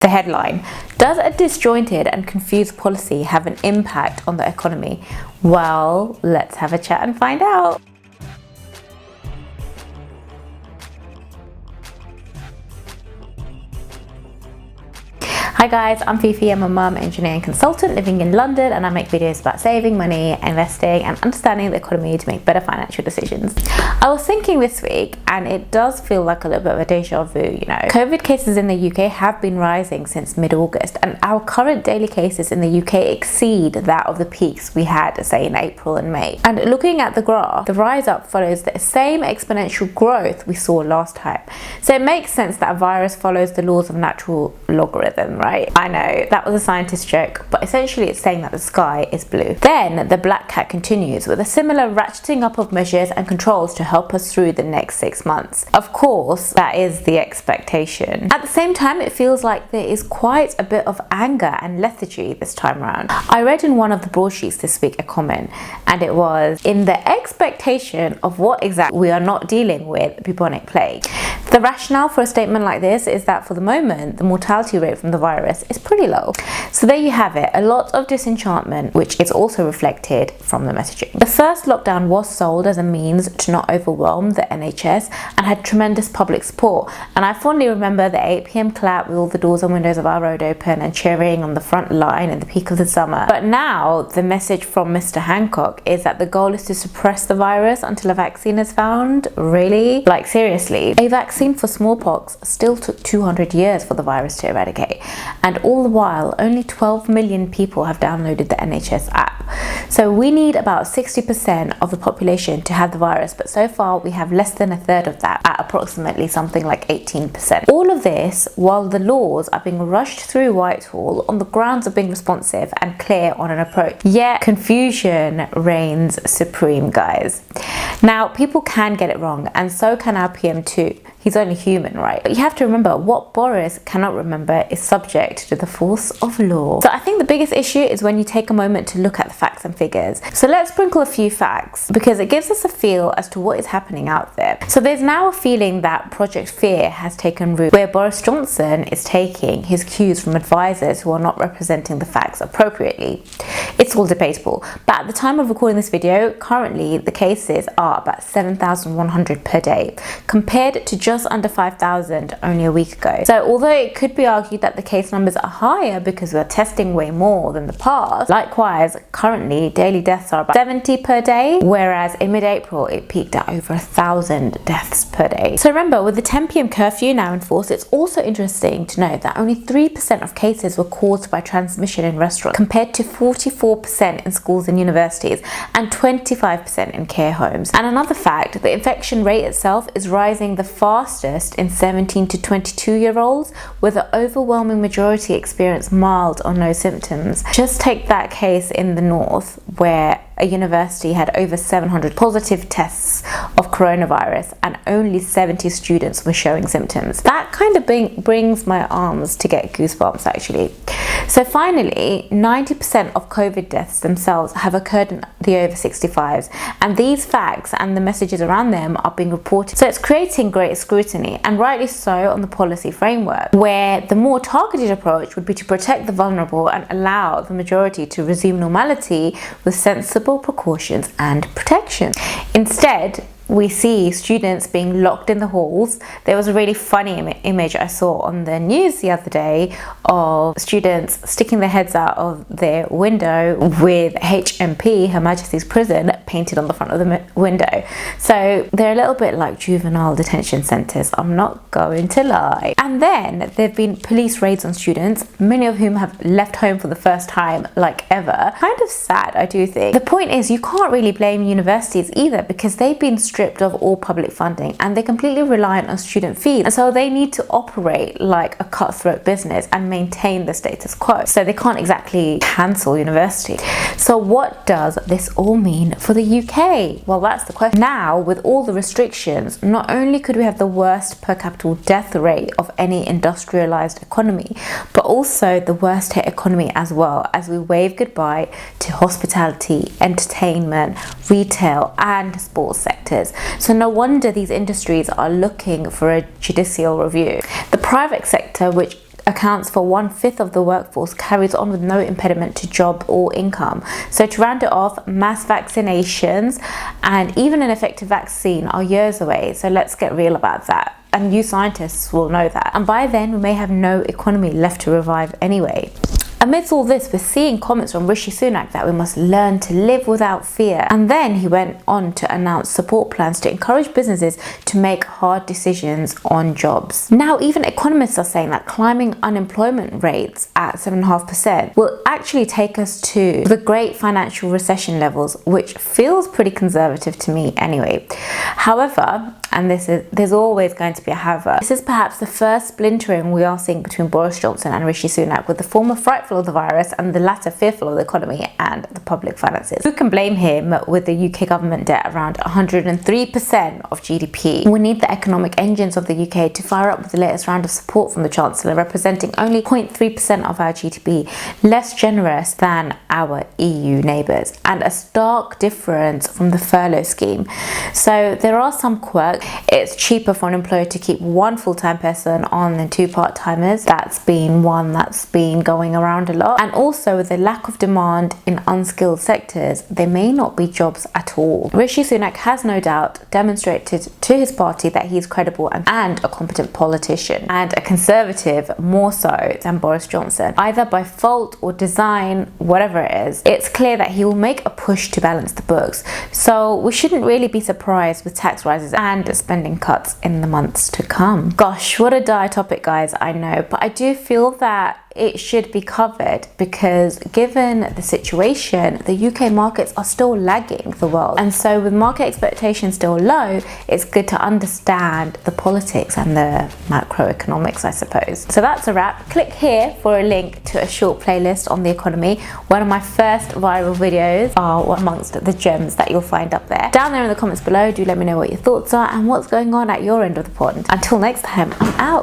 The headline: does a disjointed and confused policy have an impact on the economy? Well, let's have a chat and find out. Hi guys, I'm Fifi. I'm a mum, engineer and consultant living in London, and I make videos about saving money, investing and understanding the economy to make better financial decisions. I was thinking this week, and it does feel like a little bit of a deja vu, COVID cases in the UK have been rising since mid-August, and our current daily cases in the UK exceed that of the peaks we had, say, in April and May. And looking at the graph, the rise up follows the same exponential growth we saw last time. So it makes sense that a virus follows the laws of natural logarithm, right? I know, that was a scientist joke, but essentially it's saying that the sky is blue. Then the black cat continues with a similar ratcheting up of measures and controls to help us through the next 6 months. Of course, that is the expectation. At the same time, it feels like there is quite a bit of anger and lethargy this time around. I read in one of the broadsheets this week a comment, and it was, in the expectation of what exactly we are not dealing with, bubonic plague. The rationale for a statement like this is that for the moment, the mortality rate from the virus is pretty low. So there you have it, a lot of disenchantment, which is also reflected from the messaging. The first lockdown was sold as a means to not overwhelm the NHS and had tremendous public support. And I fondly remember the 8 PM clap with all the doors and windows of our road open and cheering on the front line in the peak of the summer. But now the message from Mr. Hancock is that the goal is to suppress the virus until a vaccine is found. Really? Like, seriously? A vaccine for smallpox still took 200 years for the virus to eradicate, and all the while only 12 million people have downloaded the NHS app. So we need about 60% of the population to have the virus, but so far we have less than a third of that at approximately something like 18%. All of this while the laws are being rushed through Whitehall on the grounds of being responsive and clear on an approach. Yet confusion reigns supreme, guys. Now, people can get it wrong, and so can our PM too. He's only human, right? But you have to remember, what Boris cannot remember is subject to the force of law. So I think the biggest issue is when you take a moment to look at the facts and figures. So let's sprinkle a few facts, because it gives us a feel as to what is happening out there. So there's now a feeling that Project Fear has taken root, where Boris Johnson is taking his cues from advisors who are not representing the facts appropriately. It's all debatable, but at the time of recording this video, currently the cases are about 7,100 per day, compared to just under 5,000 only a week ago. So although it could be argued that the case numbers are higher because we're testing way more than the past, likewise, currently daily deaths are about 70 per day, whereas in mid-April it peaked at over 1,000 deaths per day. So remember, with the 10 PM curfew now in force, it's also interesting to note that only 3% of cases were caused by transmission in restaurants, compared to 44% in schools and universities and 25% in care homes. And another fact, the infection rate itself is rising the fastest in 17 to 22-year-olds, where the overwhelming majority experience mild or no symptoms. Just take that case in the north, where a university had over 700 positive tests of coronavirus and only 70 students were showing symptoms. That kind of brings my arms to get goosebumps, actually. So finally, 90% of COVID deaths themselves have occurred in the over 65s, and these facts and the messages around them are being reported. So it's creating great scrutiny, and rightly so, on the policy framework, where the more targeted approach would be to protect the vulnerable and allow the majority to resume normality with sensible precautions and protection. Instead, we see students being locked in the halls. There was a really funny image I saw on the news the other day of students sticking their heads out of their window with HMP, Her Majesty's Prison, painted on the front of the window. So they're a little bit like juvenile detention centres, I'm not going to lie. And then there have been police raids on students, many of whom have left home for the first time like ever. Kind of sad, I do think. The point is, you can't really blame universities either, because they've been stripped of all public funding and they're completely reliant on student fees, and so they need to operate like a cutthroat business and maintain the status quo. So they can't exactly cancel university. So what does this all mean for the UK? Well, that's the question. Now, with all the restrictions, not only could we have the worst per capita death rate of any industrialized economy, but also the worst hit economy as well, as we wave goodbye to hospitality, entertainment, retail and sports sectors. So no wonder these industries are looking for a judicial review. The private sector, which accounts for 1/5 of the workforce, carries on with no impediment to job or income. So to round it off, mass vaccinations and even an effective vaccine are years away. So let's get real about that. And you scientists will know that. And by then, we may have no economy left to revive anyway. Amidst all this, we're seeing comments from Rishi Sunak that we must learn to live without fear. And then he went on to announce support plans to encourage businesses to make hard decisions on jobs. Now, even economists are saying that climbing unemployment rates at 7.5% will actually take us to the great financial recession levels, which feels pretty conservative to me anyway. However, and there's always going to be a however, this is perhaps the first splintering we are seeing between Boris Johnson and Rishi Sunak, with the former frightful of the virus and the latter fearful of the economy and the public finances. Who can blame him with the UK government debt around 103% of GDP? We need the economic engines of the UK to fire up with the latest round of support from the Chancellor, representing only 0.3% of our GDP, less generous than our EU neighbours, and a stark difference from the furlough scheme. So there are some quirks. It's cheaper for an employer to keep one full-time person on than two part-timers. That's been one that's been going around a lot. And also, with the lack of demand in unskilled sectors, there may not be jobs at all. Rishi Sunak has no doubt demonstrated to his party that he's credible and a competent politician, and a conservative more so than Boris Johnson. Either by fault or design, whatever it is, it's clear that he will make a push to balance the books. So we shouldn't really be surprised with tax rises and spending cuts in the months to come. Gosh, what a dire topic, guys, I know, but I do feel that it should be covered because given the situation, the UK markets are still lagging the world. And so with market expectations still low, it's good to understand the politics and the macroeconomics, I suppose. So that's a wrap. Click here for a link to a short playlist on the economy. One of my first viral videos are amongst the gems that you'll find up there. Down there in the comments below, do let me know what your thoughts are and what's going on at your end of the pond. Until next time, I'm out.